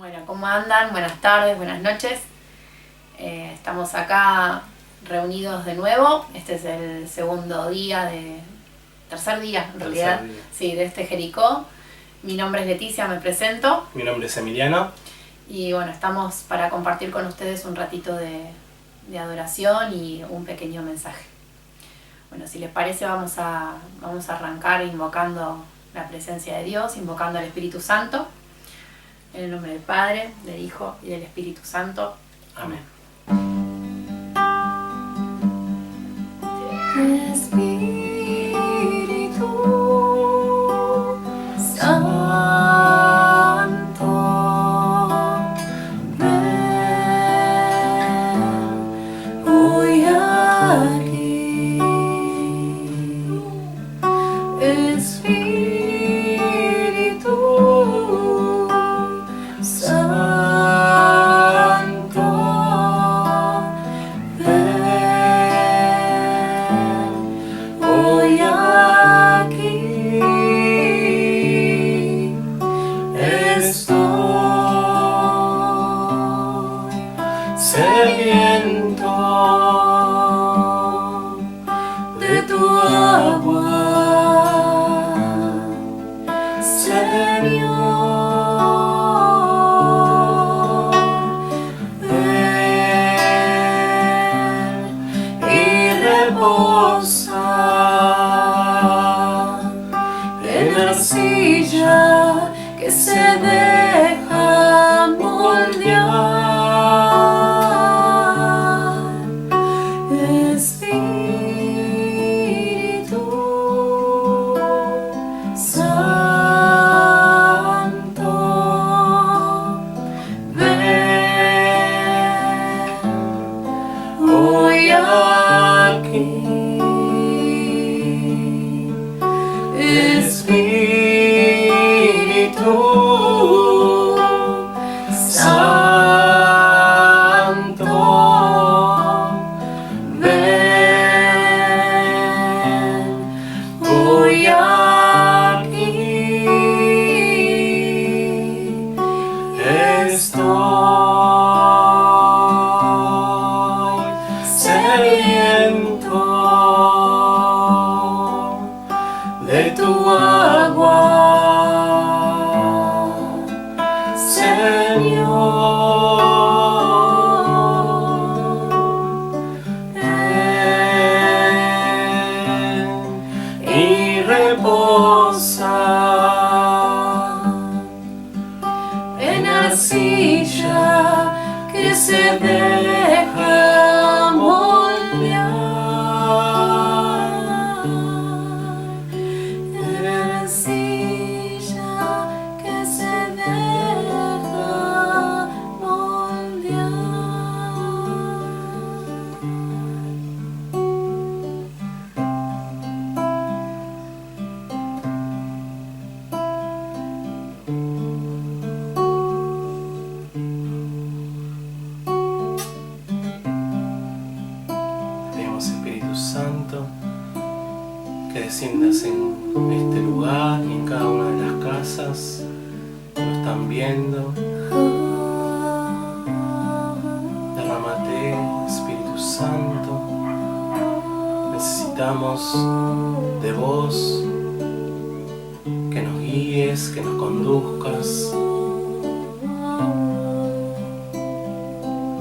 Bueno, ¿cómo andan? Buenas tardes, buenas noches. Estamos acá reunidos de nuevo. Este es el tercer día en realidad, sí, de este Jericó. Mi nombre es Leticia, me presento. Mi nombre es Emiliano. Y bueno, estamos para compartir con ustedes un ratito de adoración y un pequeño mensaje. Bueno, si les parece vamos a arrancar invocando la presencia de Dios, invocando al Espíritu Santo. En el nombre del Padre, del Hijo y del Espíritu Santo. Amén. Espíritu Santo, ven hoy aquí. Espíritu Santo, ven hoy aquí. Estoy sediento de tu agua, Señor. Reposa en la silla que se deja moldear. Espíritu Santo, ven hoy aquí. Espíritu Santo, ven hoy aquí. Estoy sediento de tu agua, Señor. Ven y reposa en la silla que se deja moldear. En la silla que se deja moldear. Pedimos, Espíritu Santo, que desciendas en este lugar y en cada una de las casas que nos están viendo. Derrámate, Espíritu Santo. Necesitamos de vos, que nos guíes, que nos conduzcas,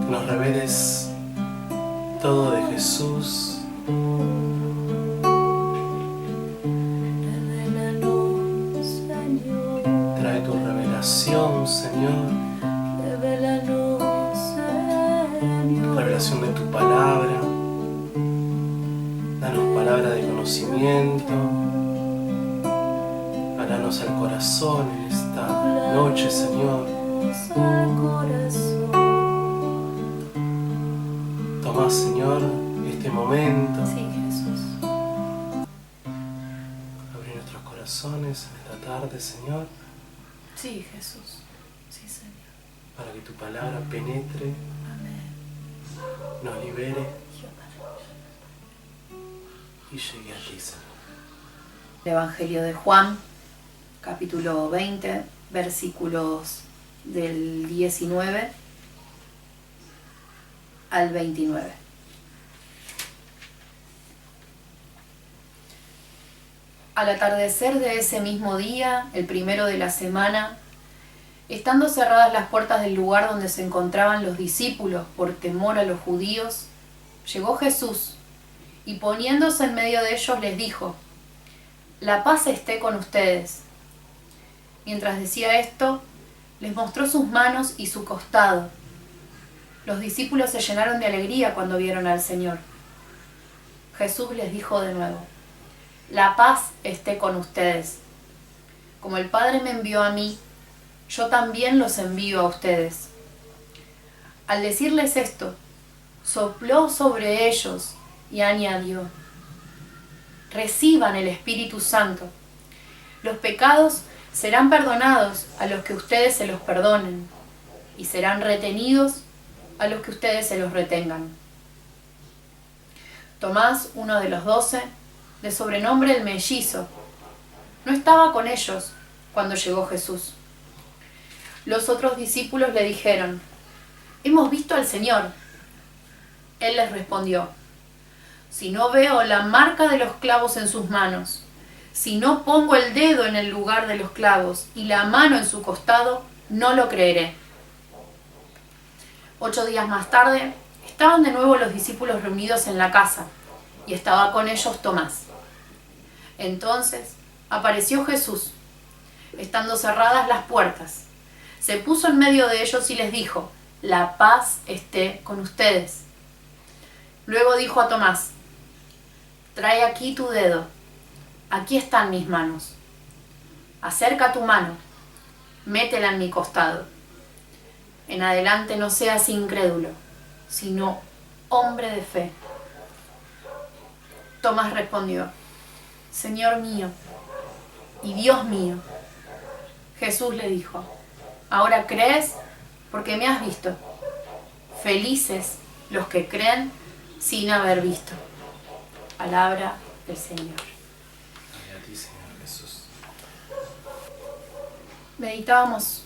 que nos reveles todo de Jesús. Revelanos, Señor. Trae tu revelación, Señor. Revelanos, Señor. Revelación de tu palabra. Danos palabra de conocimiento. Háblanos al corazón en esta noche, Señor. Al corazón. Toma, Señor, este momento. Sí, Jesús. Abre nuestros corazones en esta tarde, Señor, Sí, Jesús. Sí, Señor. para que tu palabra penetre, Amén. nos libere y llegue a ti, Señor. El Evangelio de Juan, capítulo 20, versículos del 19 al 29. Al atardecer de ese mismo día, el primero de la semana, estando cerradas las puertas del lugar donde se encontraban los discípulos por temor a los judíos, llegó Jesús y poniéndose en medio de ellos les dijo: «La paz esté con ustedes». Mientras decía esto, les mostró sus manos y su costado. Los discípulos se llenaron de alegría cuando vieron al Señor. Jesús les dijo de nuevo: «La paz esté con ustedes. Como el Padre me envió a mí, yo también los envío a ustedes». Al decirles esto, sopló sobre ellos y añadió: «Reciban el Espíritu Santo. Los pecados serán perdonados a los que ustedes se los perdonen, y serán retenidos a los que ustedes se los retengan». Tomás, uno de los 12, de sobrenombre el mellizo, no estaba con ellos cuando llegó Jesús. Los otros discípulos le dijeron: «Hemos visto al Señor». Él les respondió: «Si no veo la marca de los clavos en sus manos, si no pongo el dedo en el lugar de los clavos y la mano en su costado, no lo creeré». 8 días más tarde, estaban de nuevo los discípulos reunidos en la casa, y estaba con ellos Tomás. Entonces apareció Jesús, estando cerradas las puertas. Se puso en medio de ellos y les dijo: «La paz esté con ustedes». Luego dijo a Tomás: «Trae aquí tu dedo, aquí están mis manos. Acerca tu mano, métela en mi costado. En adelante no seas incrédulo, sino hombre de fe». Tomás respondió: «Señor mío y Dios mío». Jesús le dijo: «Ahora crees porque me has visto. Felices los que creen sin haber visto». Palabra del Señor. Gloria a ti, Señor Jesús. Meditábamos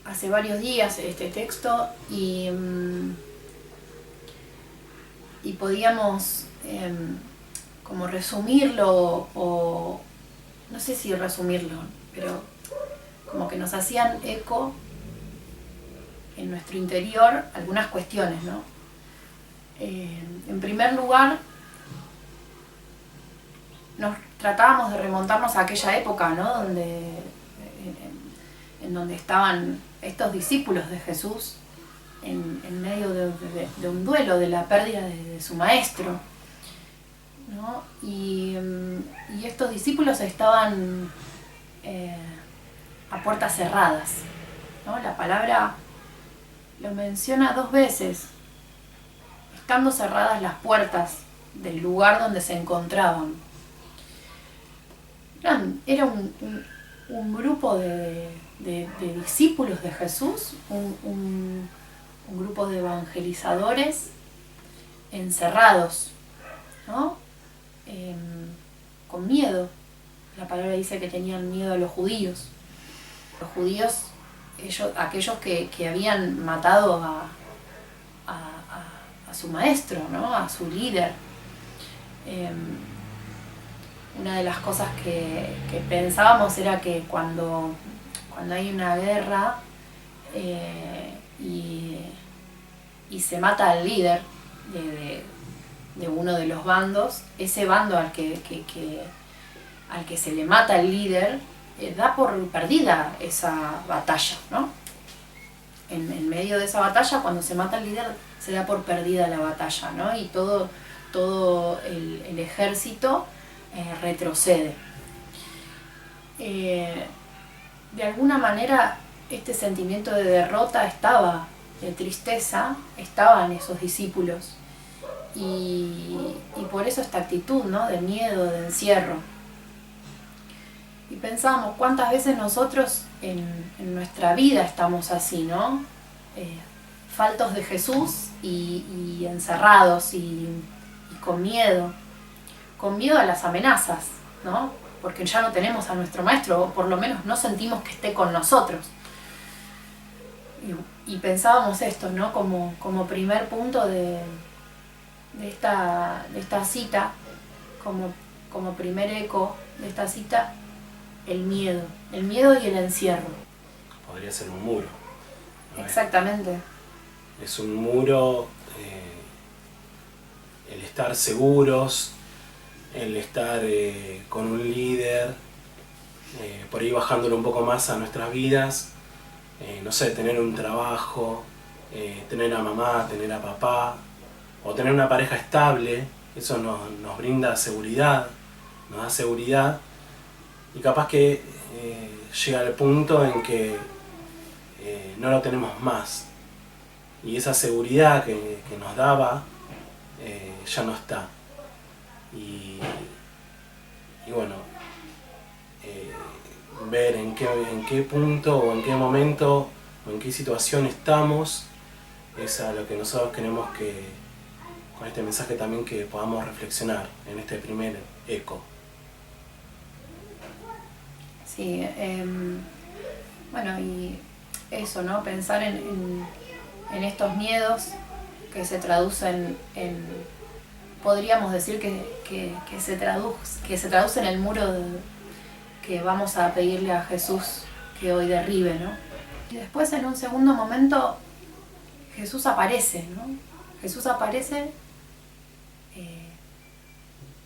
hace varios días este texto y podíamos como resumirlo, o no sé si resumirlo, pero como que nos hacían eco en nuestro interior algunas cuestiones, ¿no? En primer lugar, nos tratábamos de remontarnos a aquella época, ¿no? En donde estaban estos discípulos de Jesús en medio de un duelo, de la pérdida de su maestro, ¿no? Y estos discípulos estaban a puertas cerradas, ¿no? La palabra lo menciona 2 veces: estando cerradas las puertas del lugar donde se encontraban. Era un grupo de discípulos de Jesús, un grupo de evangelizadores encerrados, ¿no? Con miedo. La palabra dice que tenían miedo a los judíos. Los judíos, aquellos que habían matado a su maestro, ¿no? A su líder. Una de las cosas que pensábamos era que cuando hay una guerra y se mata al líder de uno de los bandos, ese bando al que se le mata al líder da por perdida esa batalla, ¿no? En medio de esa batalla, cuando se mata al líder, se da por perdida la batalla, ¿no? Y todo el ejército retrocede. De alguna manera, este sentimiento de derrota de tristeza, estaba en esos discípulos. Y por eso esta actitud, ¿no? De miedo, de encierro. Y pensamos cuántas veces nosotros en nuestra vida estamos así, ¿no? Faltos de Jesús y encerrados y con miedo a las amenazas, ¿no? porque ya no tenemos a nuestro maestro, o por lo menos no sentimos que esté con nosotros. Y pensábamos esto, ¿no? Como primer punto de esta cita, como primer eco de esta cita, el miedo y el encierro. Podría ser un muro, ¿no? Exactamente. Es un muro, el estar seguros, el estar con un líder, por ahí bajándolo un poco más a nuestras vidas, no sé, tener un trabajo, tener a mamá, tener a papá, o tener una pareja estable. Eso nos brinda seguridad, nos da seguridad, y capaz que llega el punto en que no lo tenemos más, y esa seguridad que nos daba ya no está. Y bueno, ver en qué punto o en qué momento o en qué situación estamos es a lo que nosotros queremos que con este mensaje también que podamos reflexionar en este primer eco. Sí, bueno, y eso, ¿no? Pensar en estos miedos que se traducen podríamos decir que se traduce en el muro que vamos a pedirle a Jesús que hoy derribe, ¿no? Y después, en un segundo momento, Jesús aparece, ¿no? Jesús aparece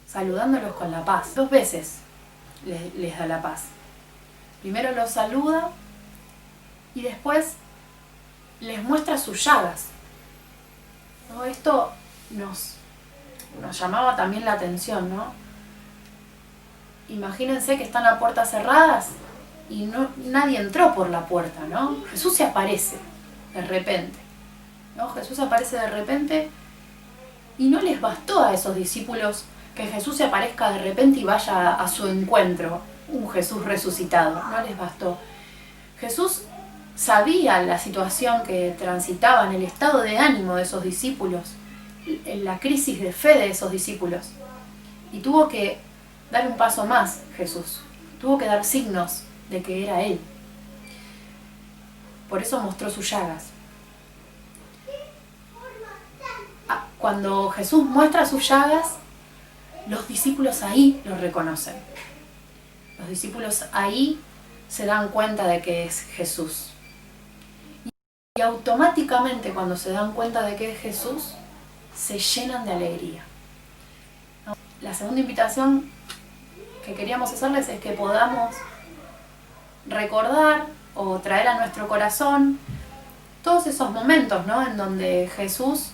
saludándolos con la paz. 2 veces les da la paz. Primero los saluda y después les muestra sus llagas, ¿no? Esto nos llamaba también la atención, ¿no? Imagínense que están a puertas cerradas y nadie entró por la puerta, ¿no? Jesús se aparece de repente, ¿no? Jesús aparece de repente y no les bastó a esos discípulos que Jesús se aparezca de repente y vaya a su encuentro, un Jesús resucitado, no les bastó. Jesús sabía la situación que transitaban, el estado de ánimo de esos discípulos, la crisis de fe de esos discípulos, y tuvo que dar un paso más. Jesús tuvo que dar signos de que era Él. Por eso mostró sus llagas. Cuando Jesús muestra sus llagas, los discípulos ahí lo reconocen. Los discípulos ahí se dan cuenta de que es Jesús. Y automáticamente, cuando se dan cuenta de que es Jesús, se llenan de alegría. La segunda invitación que queríamos hacerles es que podamos recordar o traer a nuestro corazón todos esos momentos, ¿no? En donde Jesús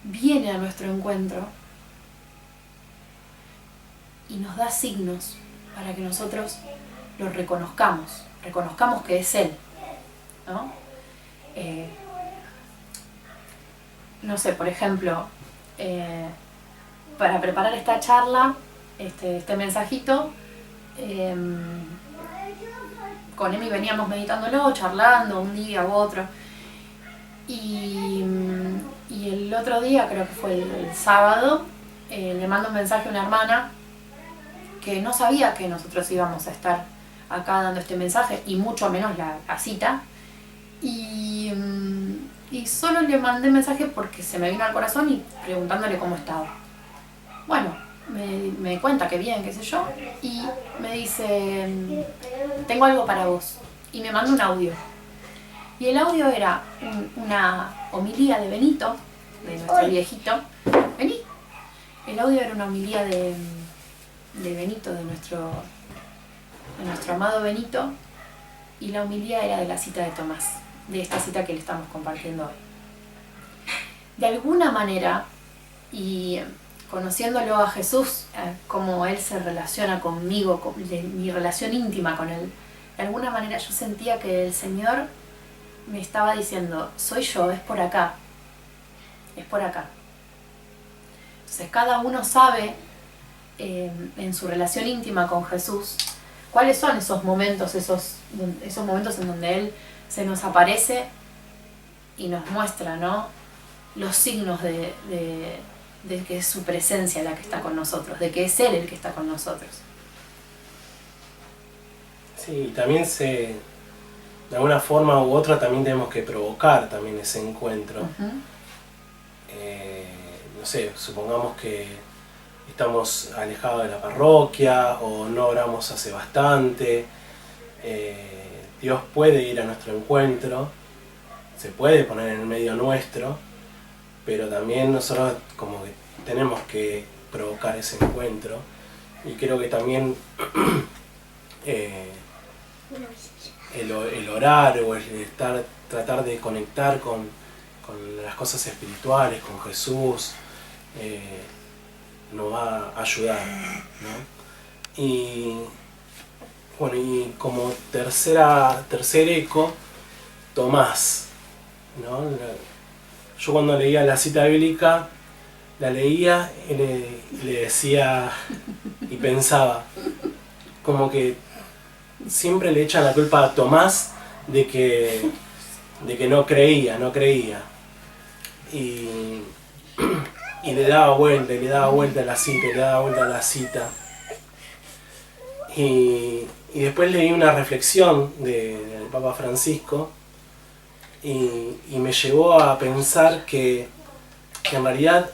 viene a nuestro encuentro y nos da signos para que nosotros lo reconozcamos que es Él, ¿no? No sé, por ejemplo, para preparar esta charla, este mensajito, con Emi veníamos meditándolo, charlando un día u otro, y el otro día, creo que fue el sábado, le mando un mensaje a una hermana que no sabía que nosotros íbamos a estar acá dando este mensaje, y mucho menos la cita, y solo le mandé mensaje porque se me vino al corazón y preguntándole cómo estaba. Bueno, me cuenta que bien, qué sé yo, y me dice, tengo algo para vos, y me manda un audio. Y el audio era una homilía de Benito, de nuestro viejito. Vení. El audio era una homilía de Benito, de nuestro amado Benito, y la homilía era de la cita de Tomás, de esta cita que le estamos compartiendo hoy. De alguna manera, y conociéndolo a Jesús, cómo Él se relaciona conmigo, mi relación íntima con Él, de alguna manera yo sentía que el Señor me estaba diciendo, soy yo, es por acá, es por acá. Entonces cada uno sabe en su relación íntima con Jesús cuáles son esos momentos, esos momentos en donde Él se nos aparece y nos muestra, ¿no?, los signos de de que es su presencia la que está con nosotros, de que es Él el que está con nosotros. Sí, también de alguna forma u otra también tenemos que provocar también ese encuentro. Uh-huh. No sé, supongamos que estamos alejados de la parroquia o no oramos hace bastante. Dios puede ir a nuestro encuentro, se puede poner en el medio nuestro, pero también nosotros como que tenemos que provocar ese encuentro. Y creo que también el orar o el tratar de conectar con las cosas espirituales, con Jesús, nos va a ayudar, ¿no? Y bueno, y como tercer eco, Tomás, ¿no? Yo cuando leía la cita bíblica, la leía y le decía y pensaba, como que siempre le echan la culpa a Tomás de que no creía. Y le daba vuelta a la cita. Y después leí una reflexión del Papa Francisco y me llevó a pensar que en realidad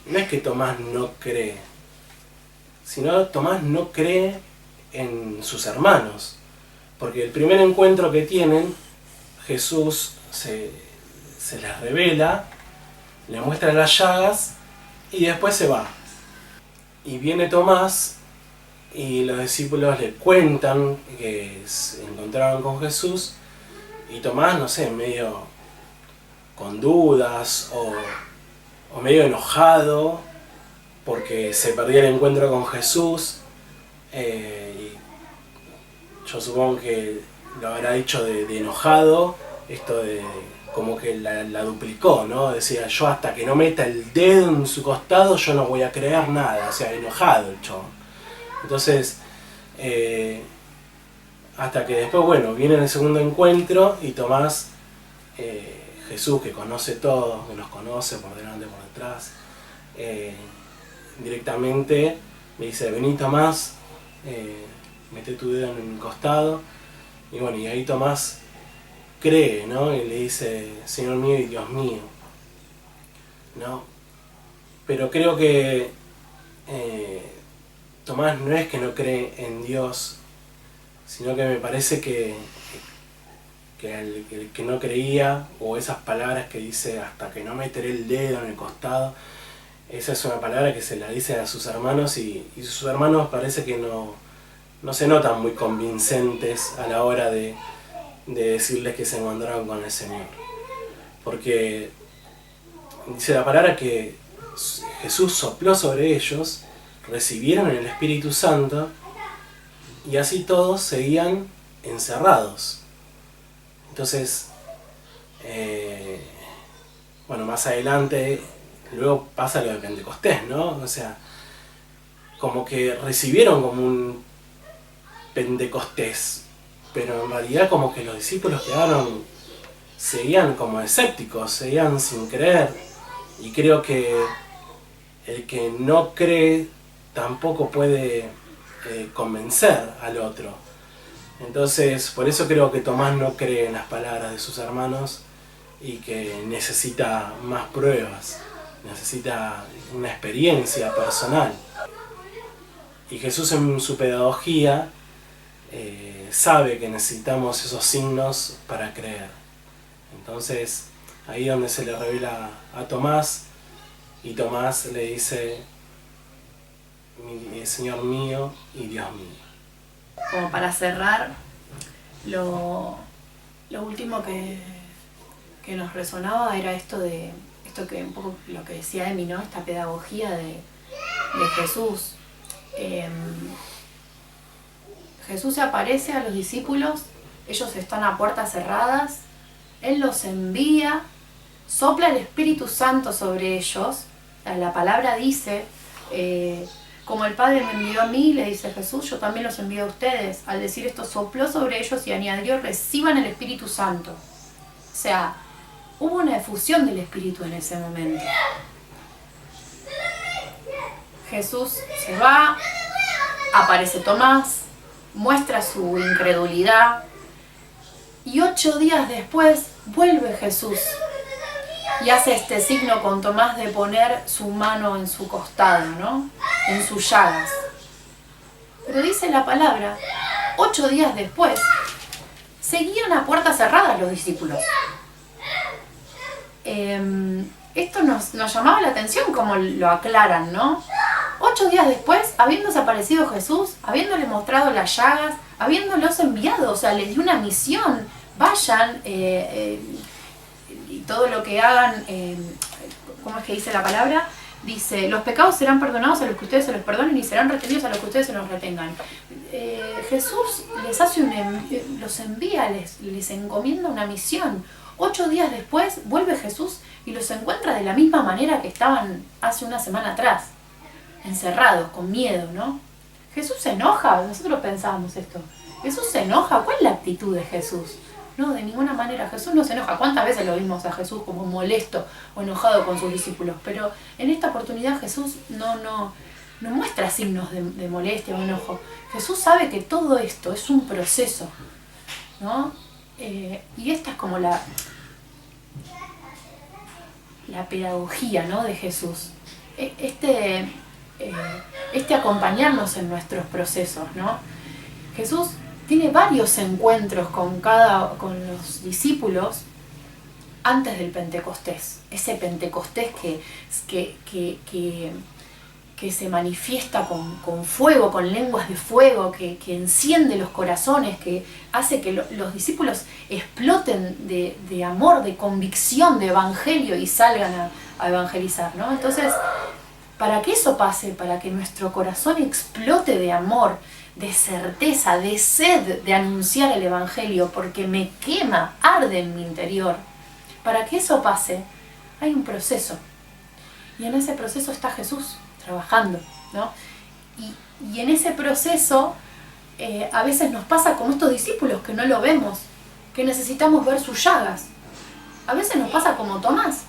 no es que Tomás no cree, sino Tomás no cree en sus hermanos. Porque el primer encuentro que tienen, Jesús se les revela, le muestra las llagas y después se va. Y viene Tomás y los discípulos le cuentan que se encontraron con Jesús y Tomás, no sé, medio con dudas o medio enojado porque se perdió el encuentro con Jesús. Y yo supongo que lo habrá dicho de enojado, esto de como que la duplicó, ¿no? Decía, yo hasta que no meta el dedo en su costado yo no voy a creer nada, o sea, enojado el chabón. Entonces, hasta que después, bueno, viene el segundo encuentro y Tomás, Jesús que conoce todo, que nos conoce por delante, por detrás, directamente le dice, vení Tomás, mete tu dedo en mi costado. Y bueno, y ahí Tomás cree, ¿no? Y le dice, Señor mío y Dios mío, ¿no? Pero creo que Tomás no es que no cree en Dios, sino que me parece que el que no creía, o esas palabras que dice, hasta que no meteré el dedo en el costado, esa es una palabra que se la dice a sus hermanos y sus hermanos parece que no se notan muy convincentes a la hora de decirles que se encontraron con el Señor. Porque dice la palabra que Jesús sopló sobre ellos, recibieron el Espíritu Santo y así todos seguían encerrados. Entonces, bueno, más adelante, luego pasa lo de Pentecostés, ¿no? O sea, como que recibieron como un Pentecostés, pero en realidad como que los discípulos seguían como escépticos, seguían sin creer. Y creo que el que no cree tampoco puede convencer al otro. Entonces, por eso creo que Tomás no cree en las palabras de sus hermanos y que necesita más pruebas, necesita una experiencia personal. Y Jesús en su pedagogía sabe que necesitamos esos signos para creer. Entonces, ahí es donde se le revela a Tomás y Tomás le dice, Señor mío y Dios mío. Como para cerrar, lo último que nos resonaba era esto que un poco lo que decía Emi, ¿no? Esta pedagogía de Jesús. Jesús se aparece a los discípulos, ellos están a puertas cerradas, Él los envía, sopla el Espíritu Santo sobre ellos. La palabra dice, como el Padre me envió a mí, le dice Jesús, yo también los envío a ustedes. Al decir esto, sopló sobre ellos y añadió, reciban el Espíritu Santo. O sea, hubo una efusión del Espíritu en ese momento. Jesús se va, aparece Tomás, muestra su incredulidad y 8 días después vuelve Jesús y hace este signo con Tomás de poner su mano en su costado, ¿no? En sus llagas. Pero dice la palabra, 8 días después, seguían a puertas cerradas los discípulos. Esto nos llamaba la atención como lo aclaran, ¿no? 8 días después, habiéndose aparecido Jesús, habiéndole mostrado las llagas, habiéndolos enviado, o sea, les dio una misión, vayan y todo lo que hagan, ¿cómo es que dice la palabra? Dice, los pecados serán perdonados a los que ustedes se los perdonen y serán retenidos a los que ustedes se los retengan. Jesús les hace los envía, les encomienda una misión. 8 días después vuelve Jesús y los encuentra de la misma manera que estaban hace una semana atrás, encerrados, con miedo, ¿no? Jesús se enoja, nosotros pensábamos esto. Jesús se enoja, ¿cuál es la actitud de Jesús? No, de ninguna manera, Jesús no se enoja. ¿Cuántas veces lo vimos a Jesús como molesto o enojado con sus discípulos? Pero en esta oportunidad Jesús no muestra signos de molestia o enojo. Jesús sabe que todo esto es un proceso, ¿no? Y esta es como la pedagogía, ¿no? De Jesús. Este acompañarnos en nuestros procesos, ¿no? Jesús tiene varios encuentros con los discípulos antes del Pentecostés. Ese Pentecostés que se manifiesta con fuego, con lenguas de fuego, que enciende los corazones, que hace que los discípulos exploten de amor, de convicción, de evangelio y salgan a evangelizar, ¿no? Entonces, para que eso pase, para que nuestro corazón explote de amor, de certeza, de sed de anunciar el evangelio, porque me quema, arde en mi interior, para que eso pase, hay un proceso. Y en ese proceso está Jesús trabajando, ¿no? Y en ese proceso a veces nos pasa como estos discípulos que no lo vemos, que necesitamos ver sus llagas. A veces nos pasa como Tomás,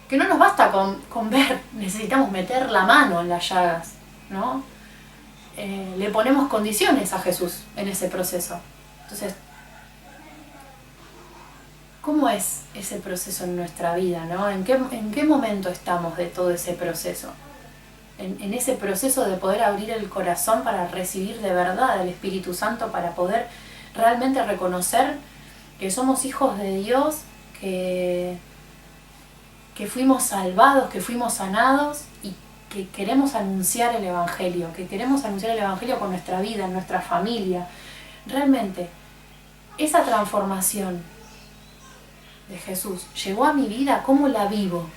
que no nos basta con ver, necesitamos meter la mano en las llagas, ¿no? Le ponemos condiciones a Jesús en ese proceso. Entonces, ¿cómo es ese proceso en nuestra vida, ¿no? ¿En qué momento estamos de todo ese proceso? En ese proceso de poder abrir el corazón para recibir de verdad al Espíritu Santo, para poder realmente reconocer que somos hijos de Dios, que fuimos salvados, que fuimos sanados y que queremos anunciar el Evangelio, con nuestra vida, en nuestra familia. Realmente, esa transformación de Jesús llegó a mi vida, ¿cómo la vivo?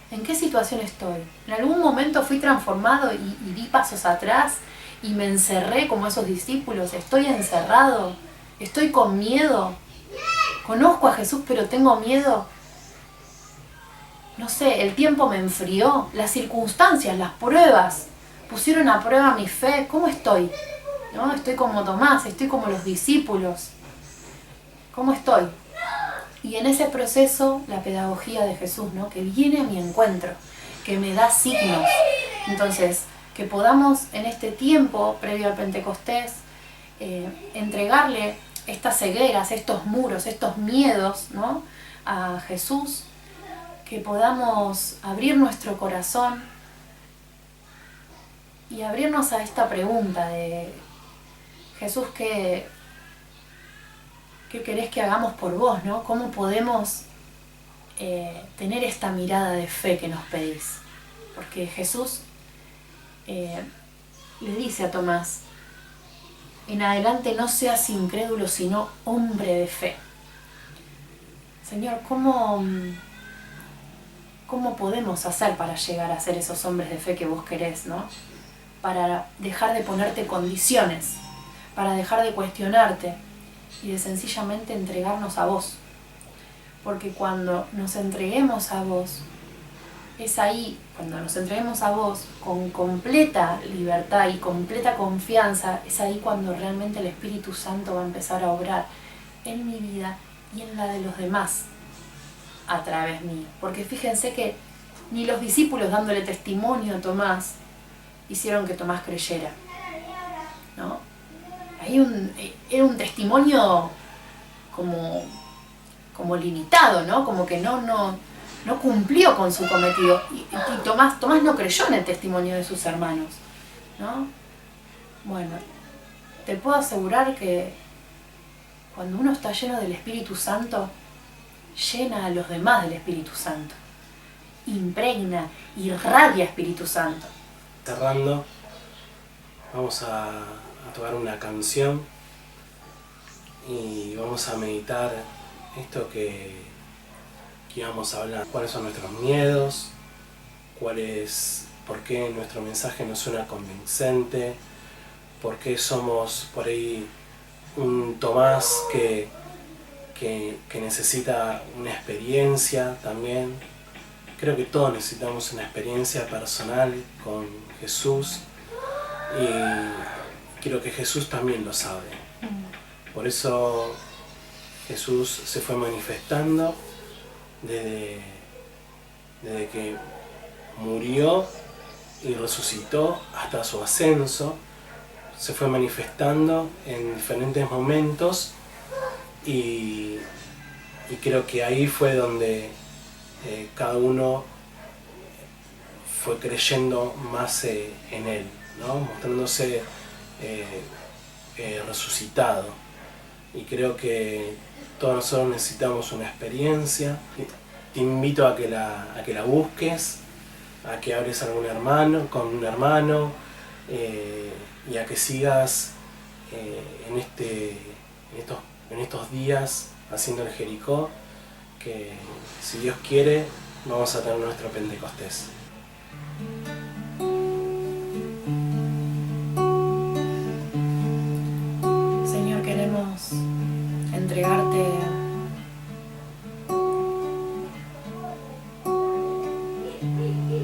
¿En qué situación estoy? ¿En algún momento fui transformado y di pasos atrás y me encerré como esos discípulos? ¿Estoy encerrado? ¿Estoy con miedo? ¿Conozco a Jesús pero tengo miedo? No sé, el tiempo me enfrió, las circunstancias, las pruebas pusieron a prueba mi fe. ¿Cómo estoy? ¿No? ¿Estoy como Tomás? ¿Estoy como los discípulos? ¿Cómo estoy? Y en ese proceso, la pedagogía de Jesús, ¿no? Que viene a mi encuentro, que me da signos. Entonces, que podamos en este tiempo previo al Pentecostés entregarle estas cegueras, estos muros, estos miedos, ¿no? A Jesús, que podamos abrir nuestro corazón y abrirnos a esta pregunta de Jesús, ¿qué querés que hagamos por vos, ¿no? ¿Cómo podemos tener esta mirada de fe que nos pedís? Porque Jesús le dice a Tomás, en adelante no seas incrédulo, sino hombre de fe. Señor, ¿cómo podemos hacer para llegar a ser esos hombres de fe que vos querés, ¿no? Para dejar de ponerte condiciones, para dejar de cuestionarte y de sencillamente entregarnos a vos. Porque cuando nos entreguemos a vos, es ahí, cuando nos entreguemos a vos con completa libertad y completa confianza, es ahí cuando realmente el Espíritu Santo va a empezar a obrar en mi vida y en la de los demás a través mío. Porque fíjense que ni los discípulos dándole testimonio a Tomás hicieron que Tomás creyera, ¿no? Era un testimonio como limitado, ¿no? Como que no cumplió con su cometido. Y Tomás no creyó en el testimonio de sus hermanos, ¿no? Bueno, te puedo asegurar que cuando uno está lleno del Espíritu Santo, llena a los demás del Espíritu Santo. Impregna, irradia Espíritu Santo. Cerrando, vamos a tocar una canción y vamos a meditar esto que íbamos a hablar. ¿Cuáles son nuestros miedos? ¿Por qué nuestro mensaje no suena convincente? ¿Por qué somos por ahí un Tomás que necesita una experiencia también? Creo que todos necesitamos una experiencia personal con Jesús y creo que Jesús también lo sabe. Por eso Jesús se fue manifestando desde que murió y resucitó hasta su ascenso. Se fue manifestando en diferentes momentos y creo que ahí fue donde cada uno fue creyendo más en él, ¿no? Mostrándose resucitado. Y creo que todos nosotros necesitamos una experiencia. Te invito a que la busques, a que hables con un hermano y a que sigas en estos días haciendo el Jericó, que si Dios quiere vamos a tener nuestro Pentecostés. Señor, queremos entregarte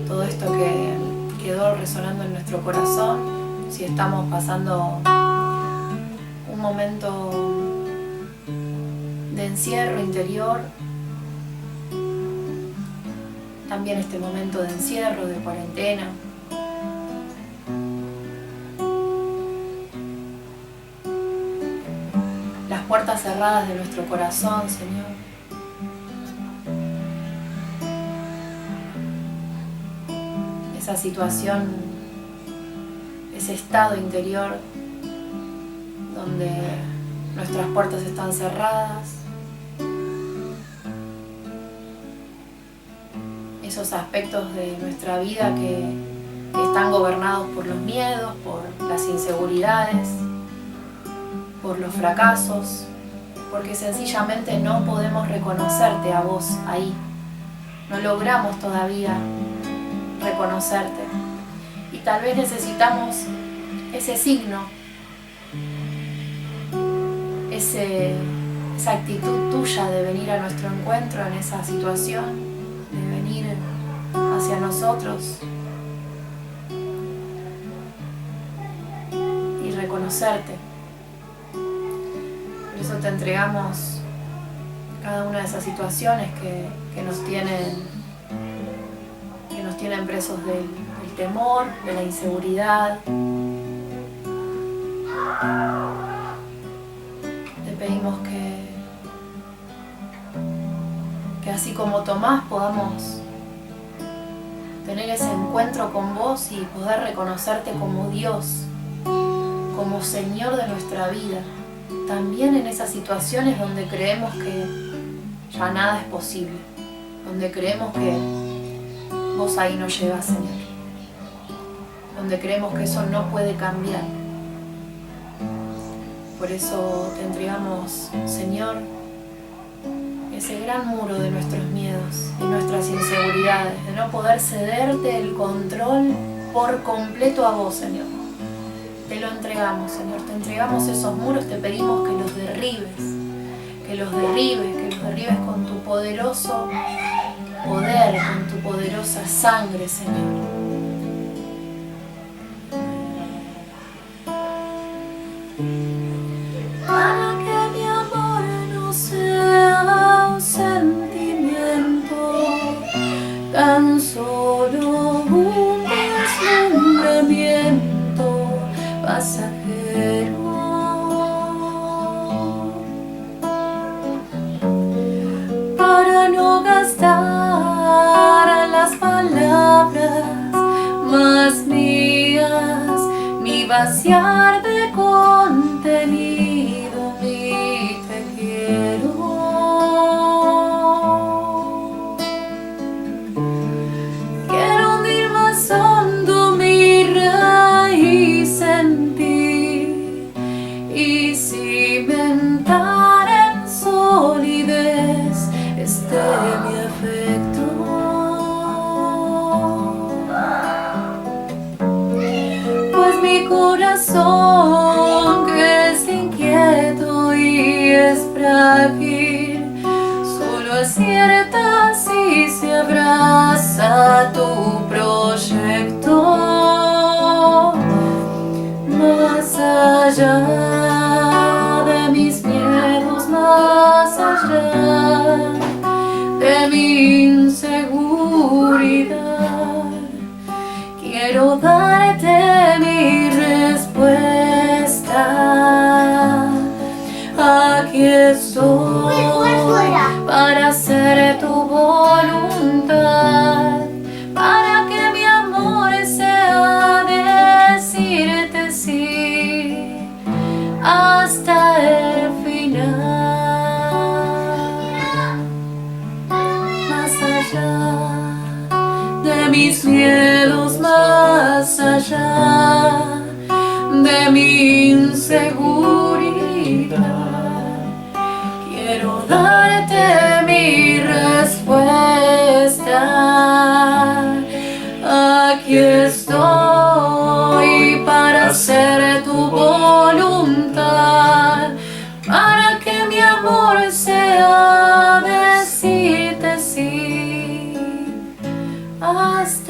todo esto que quedó resonando en nuestro corazón. Si estamos pasando un momento de encierro interior, también este momento de encierro, de cuarentena, las puertas cerradas de nuestro corazón, Señor. Esa situación, ese estado interior donde nuestras puertas están cerradas, esos aspectos de nuestra vida que están gobernados por los miedos, por las inseguridades, por los fracasos, porque sencillamente no podemos reconocerte a vos ahí. No logramos todavía reconocerte. Y tal vez necesitamos ese signo, esa actitud tuya de venir a nuestro encuentro en esa situación, de venir hacia nosotros y reconocerte. Por eso te entregamos cada una de esas situaciones que nos tienen presos del temor, de la inseguridad. Te pedimos que así como Tomás podamos tener ese encuentro con vos y poder reconocerte como Dios, como Señor de nuestra vida, también en esas situaciones donde creemos que ya nada es posible, donde creemos que vos ahí no llegás, Señor, donde creemos que eso no puede cambiar. Por eso te entregamos, Señor, ese gran muro de nuestros miedos y nuestras inseguridades, de no poder cederte el control por completo a vos, Señor. Te lo entregamos, Señor, te entregamos esos muros, te pedimos que los derribes con tu poderoso poder, con tu poderosa sangre, Señor. Para que mi amor no sea un sentimiento, tan solo un deslumbramiento. y vaciar de contenido mi te quiero. Quiero hundir más hondo mi raíz en ti y cimentar en solidez este mi afecto. Pues mi corazón, que es inquieto y es frágil, solo acierta si se abraza a tu proyecto. Más allá de mis miedos, más allá de mi inseguridad, quiero darte mi respuesta. Aquí estoy para hacer tu voluntad, para que mi amor sea decirte sí hasta el final. Más allá de mis miedos, más allá de mi inseguridad, quiero darte mi respuesta. Aquí estoy para hacer tu voluntad, para que mi amor sea decirte sí hasta